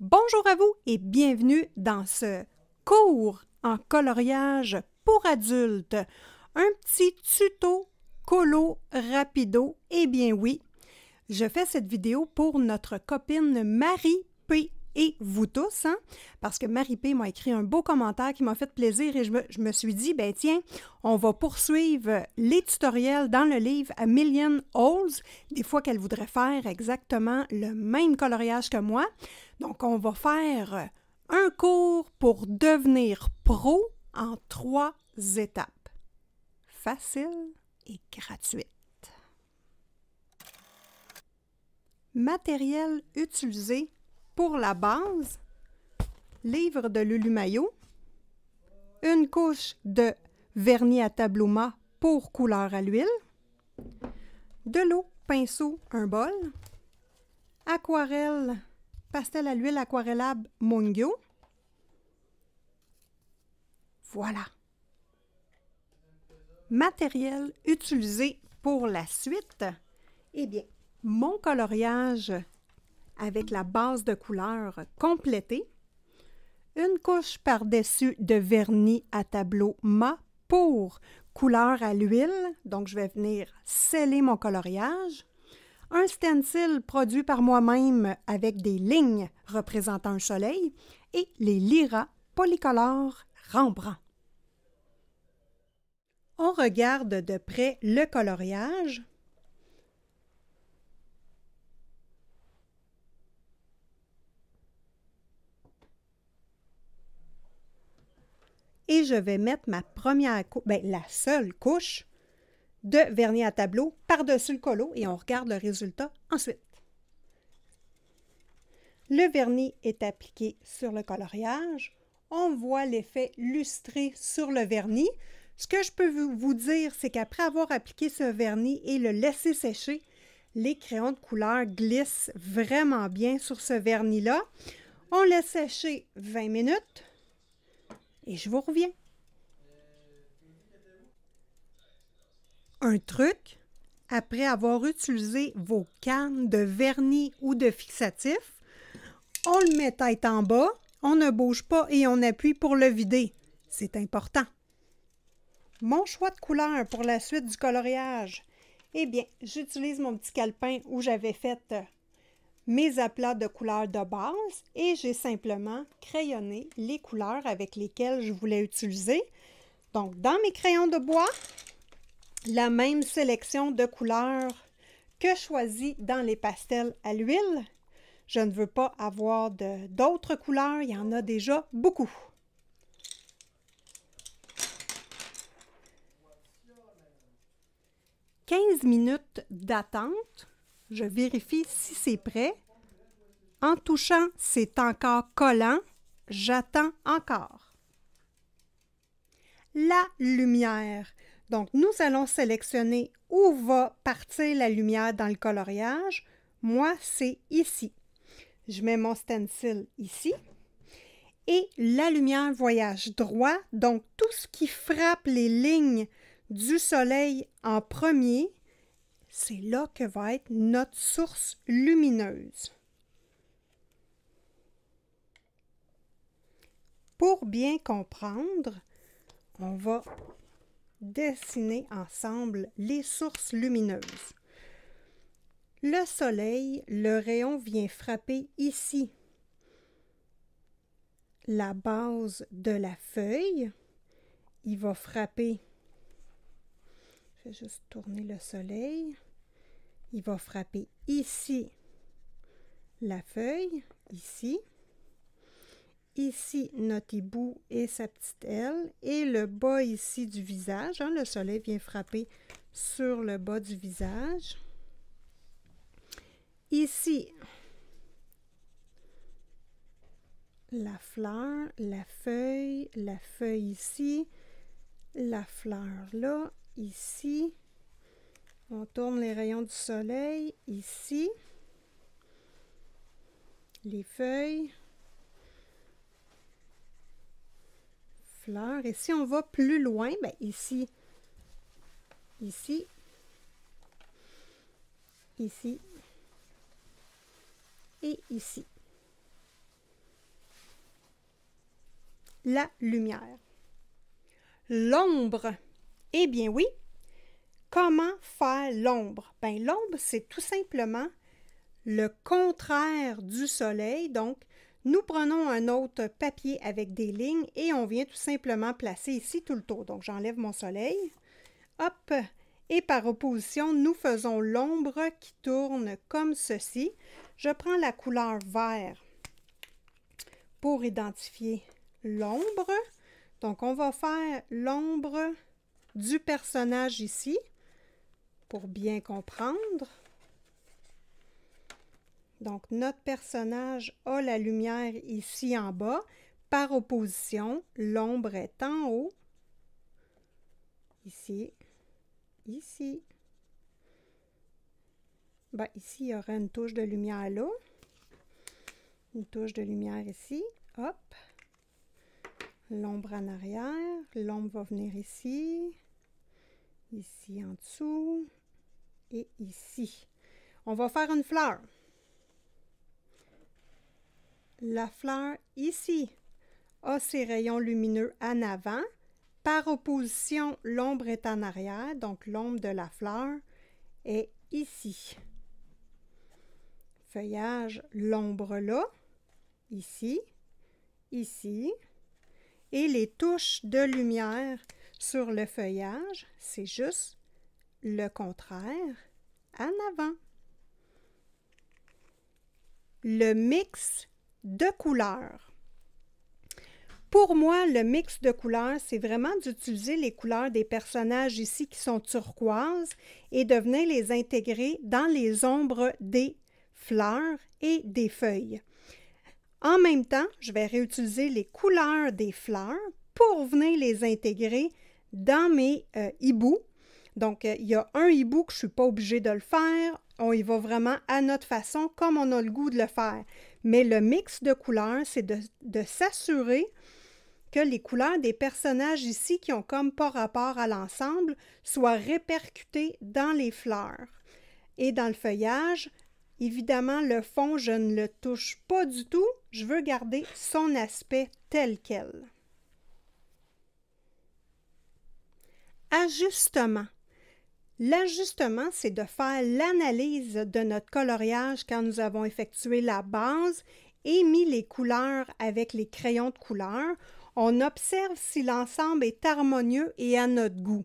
Bonjour à vous et bienvenue dans ce cours en coloriage pour adultes. Un petit tuto colo rapido. Eh bien oui, je fais cette vidéo pour notre copine Marie P. Et vous tous, hein? Parce que Marie P. m'a écrit un beau commentaire qui m'a fait plaisir et je me suis dit, ben tiens, on va poursuivre les tutoriels dans le livre A Million Holes, des fois qu'elle voudrait faire exactement le même coloriage que moi. Donc, on va faire un cours pour devenir pro en 3 étapes. Facile et gratuite. Matériel utilisé pour la base, livre de Lulu Maillot, une couche de vernis à tableau mat pour couleur à l'huile, de l'eau, pinceau, un bol, aquarelle, pastel à l'huile aquarellable Mungyo. Voilà. Matériel utilisé pour la suite. Eh bien, mon coloriage avec la base de couleur complétée, une couche par-dessus de vernis à tableau mat pour couleur à l'huile, donc je vais venir sceller mon coloriage, un stencil produit par moi-même avec des lignes représentant un soleil et les Lyra Polycolor Rembrandt. On regarde de près le coloriage. Et je vais mettre ma première couche, la seule couche de vernis à tableau par-dessus le colo et on regarde le résultat ensuite. Le vernis est appliqué sur le coloriage. On voit l'effet lustré sur le vernis. Ce que je peux vous dire, c'est qu'après avoir appliqué ce vernis et le laisser sécher, les crayons de couleur glissent vraiment bien sur ce vernis-là. On laisse sécher 20 minutes. Et je vous reviens. Un truc, après avoir utilisé vos cannes de vernis ou de fixatif, on le met tête en bas, on ne bouge pas et on appuie pour le vider. C'est important. Mon choix de couleur pour la suite du coloriage, eh bien, j'utilise mon petit calepin où j'avais fait mes aplats de couleurs de base et j'ai simplement crayonné les couleurs avec lesquelles je voulais utiliser. Donc, dans mes crayons de bois, la même sélection de couleurs que choisie dans les pastels à l'huile. Je ne veux pas avoir d'autres couleurs, il y en a déjà beaucoup. « 15 minutes d'attente. Je vérifie si c'est prêt. En touchant, c'est encore collant. J'attends encore. La lumière. Donc, nous allons sélectionner où va partir la lumière dans le coloriage. Moi, c'est ici. Je mets mon stencil ici. Et la lumière voyage droit. Donc, tout ce qui frappe les lignes du soleil en premier, c'est là que va être notre source lumineuse. Pour bien comprendre, on va dessiner ensemble les sources lumineuses. Le soleil, le rayon vient frapper ici la base de la feuille. Il va frapper, je vais juste tourner le soleil. Il va frapper ici la feuille, ici. Ici, notre hibou et sa petite aile. Et le bas ici du visage. Hein, le soleil vient frapper sur le bas du visage. Ici, la fleur, la feuille ici, la fleur là, ici. On tourne les rayons du soleil, ici. Les feuilles. Fleurs. Et si on va plus loin, bien ici, ici, ici et ici. la lumière. L'ombre. Eh bien oui, comment faire l'ombre? Bien, l'ombre, c'est tout simplement le contraire du soleil. Donc, nous prenons un autre papier avec des lignes et on vient tout simplement placer ici tout le tour. Donc, j'enlève mon soleil. Hop! Et par opposition, nous faisons l'ombre qui tourne comme ceci. Je prends la couleur vert pour identifier l'ombre. Donc, on va faire l'ombre du personnage ici pour bien comprendre. Donc, notre personnage a la lumière ici en bas. Par opposition, l'ombre est en haut. Ici. Ici. Ben, ici, il y aura une touche de lumière là. Une touche de lumière ici. Hop. L'ombre en arrière. L'ombre va venir ici. Ici en dessous. Et ici. On va faire une fleur. La fleur ici a ses rayons lumineux en avant. Par opposition, l'ombre est en arrière, donc l'ombre de la fleur est ici. Feuillage, l'ombre là, ici, ici. Et les touches de lumière sur le feuillage, c'est juste le contraire, en avant. Le mix de couleurs. Pour moi, le mix de couleurs, c'est vraiment d'utiliser les couleurs des personnages ici qui sont turquoises et de venir les intégrer dans les ombres des fleurs et des feuilles. En même temps, je vais réutiliser les couleurs des fleurs pour venir les intégrer dans mes hiboux. Donc, il y a un hibou que je ne suis pas obligée de le faire. On y va vraiment à notre façon, comme on a le goût de le faire. Mais le mix de couleurs, c'est de s'assurer que les couleurs des personnages ici qui ont comme pas rapport à l'ensemble soient répercutées dans les fleurs. Et dans le feuillage, évidemment, le fond, je ne le touche pas du tout. Je veux garder son aspect tel quel. Ajustement. L'ajustement, c'est de faire l'analyse de notre coloriage quand nous avons effectué la base et mis les couleurs avec les crayons de couleur. On observe si l'ensemble est harmonieux et à notre goût.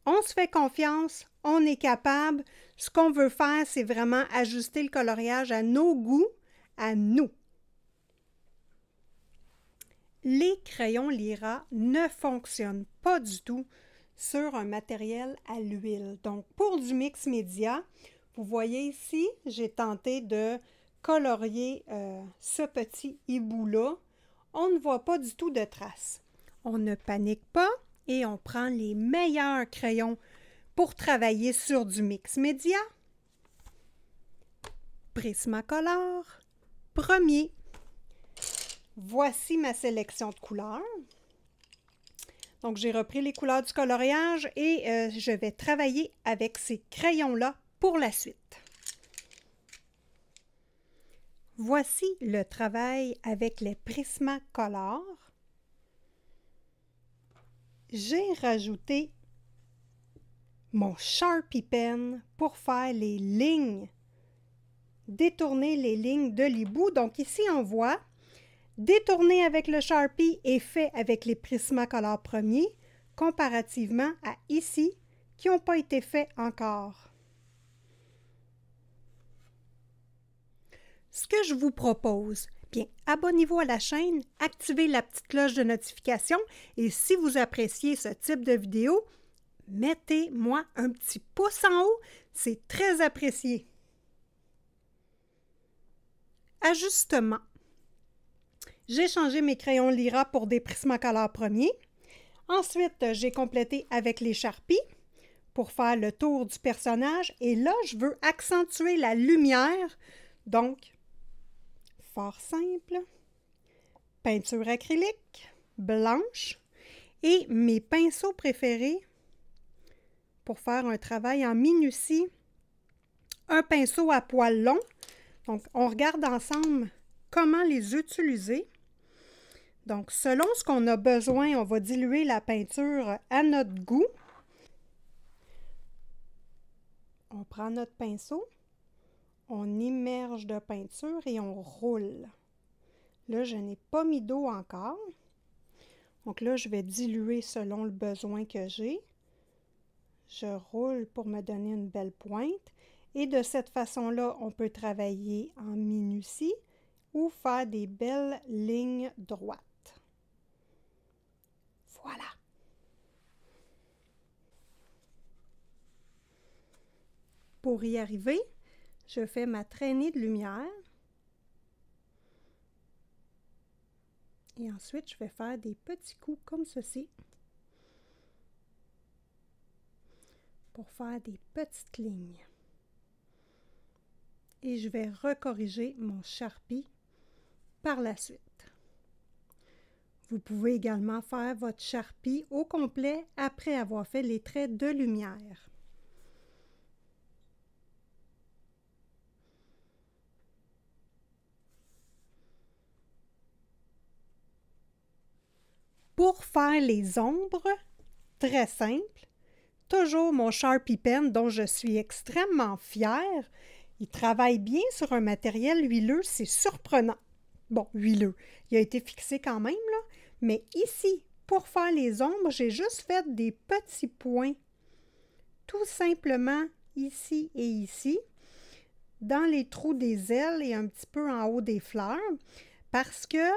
On se fait confiance, on est capable. Ce qu'on veut faire, c'est vraiment ajuster le coloriage à nos goûts, à nous. Les crayons Lyra ne fonctionnent pas du tout sur un matériel à l'huile. Donc, pour du mix média, vous voyez ici, j'ai tenté de colorier ce petit hibou-là. On ne voit pas du tout de traces. On ne panique pas et on prend les meilleurs crayons pour travailler sur du mix média. Prismacolor, premier. Voici ma sélection de couleurs. Donc, j'ai repris les couleurs du coloriage et je vais travailler avec ces crayons-là pour la suite. Voici le travail avec les Prismacolor. J'ai rajouté mon Sharpie Pen pour faire les lignes, détourner les lignes de l'hibou. Donc ici, on voit détourner avec le Sharpie et fait avec les Prismacolor premiers, comparativement à ici, qui n'ont pas été faits encore. Ce que je vous propose, bien, abonnez-vous à la chaîne, activez la petite cloche de notification et si vous appréciez ce type de vidéo, mettez-moi un petit pouce en haut, c'est très apprécié. Ajustement. J'ai changé mes crayons Lyra pour des Prismacolor premiers. Ensuite, j'ai complété avec les Sharpies pour faire le tour du personnage et là, je veux accentuer la lumière, donc fort simple, peinture acrylique, blanche et mes pinceaux préférés pour faire un travail en minutie, un pinceau à poils longs. Donc, on regarde ensemble comment les utiliser. Donc, selon ce qu'on a besoin, on va diluer la peinture à notre goût. On prend notre pinceau, on immerge de peinture et on roule. Là, je n'ai pas mis d'eau encore. Donc là, je vais diluer selon le besoin que j'ai. Je roule pour me donner une belle pointe. Et de cette façon-là, on peut travailler en minutie ou faire des belles lignes droites. Voilà. Pour y arriver, je fais ma traînée de lumière. Et ensuite, je vais faire des petits coups comme ceci pour faire des petites lignes. Et je vais recorriger mon Sharpie par la suite. Vous pouvez également faire votre Sharpie au complet après avoir fait les traits de lumière. Pour faire les ombres, très simple, toujours mon Sharpie Pen dont je suis extrêmement fière. Il travaille bien sur un matériel huileux, c'est surprenant. Bon, huileux, il a été fixé quand même, là. Mais ici, pour faire les ombres, j'ai juste fait des petits points. Tout simplement ici et ici, dans les trous des ailes et un petit peu en haut des fleurs, parce que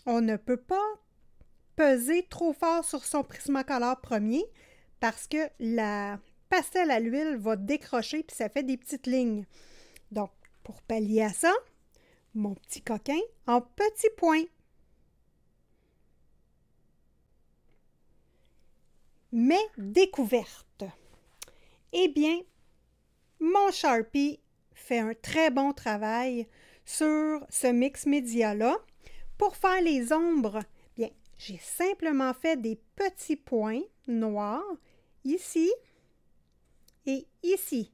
on ne peut pas peser trop fort sur son Prismacolor premier, parce que la pastel à l'huile va décrocher puis ça fait des petites lignes. Donc, pour pallier à ça, mon petit coquin en petits points. Mes découvertes. Eh bien, mon Sharpie fait un très bon travail sur ce mix média-là. Pour faire les ombres, bien, j'ai simplement fait des petits points noirs ici et ici.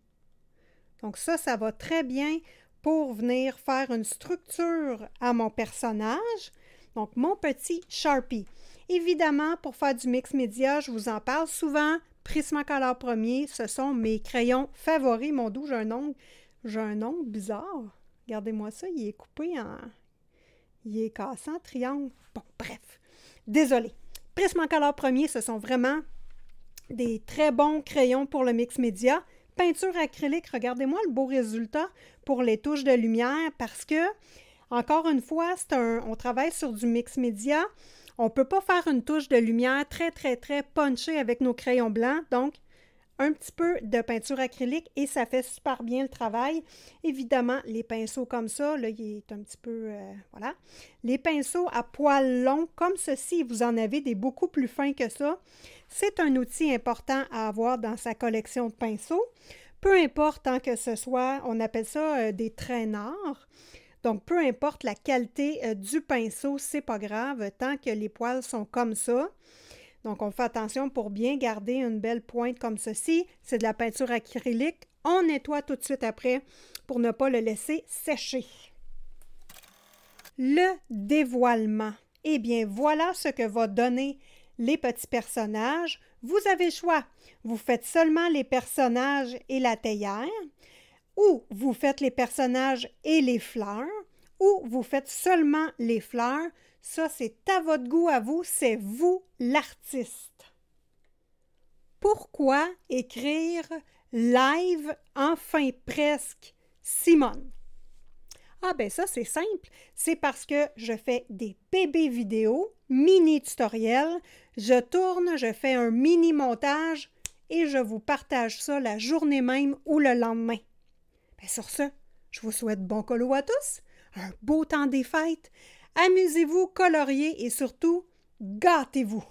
Donc ça va très bien pour venir faire une structure à mon personnage. Donc, mon petit Sharpie. Évidemment, pour faire du mix média, je vous en parle souvent. Prismacolor premier, ce sont mes crayons favoris. Mon Dieu, j'ai un ongle bizarre. Regardez-moi ça, il est coupé en... Il est cassé en triangle. Bon, bref. Désolée. Prismacolor premier, ce sont vraiment des très bons crayons pour le mix média. Peinture acrylique, regardez-moi le beau résultat pour les touches de lumière parce que, encore une fois, on travaille sur du mix média. On ne peut pas faire une touche de lumière très, très, très punchée avec nos crayons blancs. Donc, un petit peu de peinture acrylique et ça fait super bien le travail. Évidemment, les pinceaux comme ça, là, il est un petit peu... voilà. Les pinceaux à poils longs comme ceci, vous en avez des beaucoup plus fins que ça. C'est un outil important à avoir dans sa collection de pinceaux. Peu importe, tant que ce soit, on appelle ça des traînards. Donc, peu importe la qualité du pinceau, c'est pas grave, tant que les poils sont comme ça. Donc, on fait attention pour bien garder une belle pointe comme ceci. C'est de la peinture acrylique. On nettoie tout de suite après pour ne pas le laisser sécher. Le dévoilement. Eh bien, voilà ce que va donner les petits personnages. Vous avez le choix. Vous faites seulement les personnages et la théière, ou vous faites les personnages et les fleurs, ou vous faites seulement les fleurs. Ça, c'est à votre goût, à vous, c'est vous l'artiste. Pourquoi écrire live enfin presque Simone? Ah ben ça, c'est simple. C'est parce que je fais des bébés vidéos, mini tutoriels, je tourne, je fais un mini montage et je vous partage ça la journée même ou le lendemain. Bien, sur ce, je vous souhaite bon colo à tous, un beau temps des fêtes, amusez-vous, coloriez et surtout, gâtez-vous!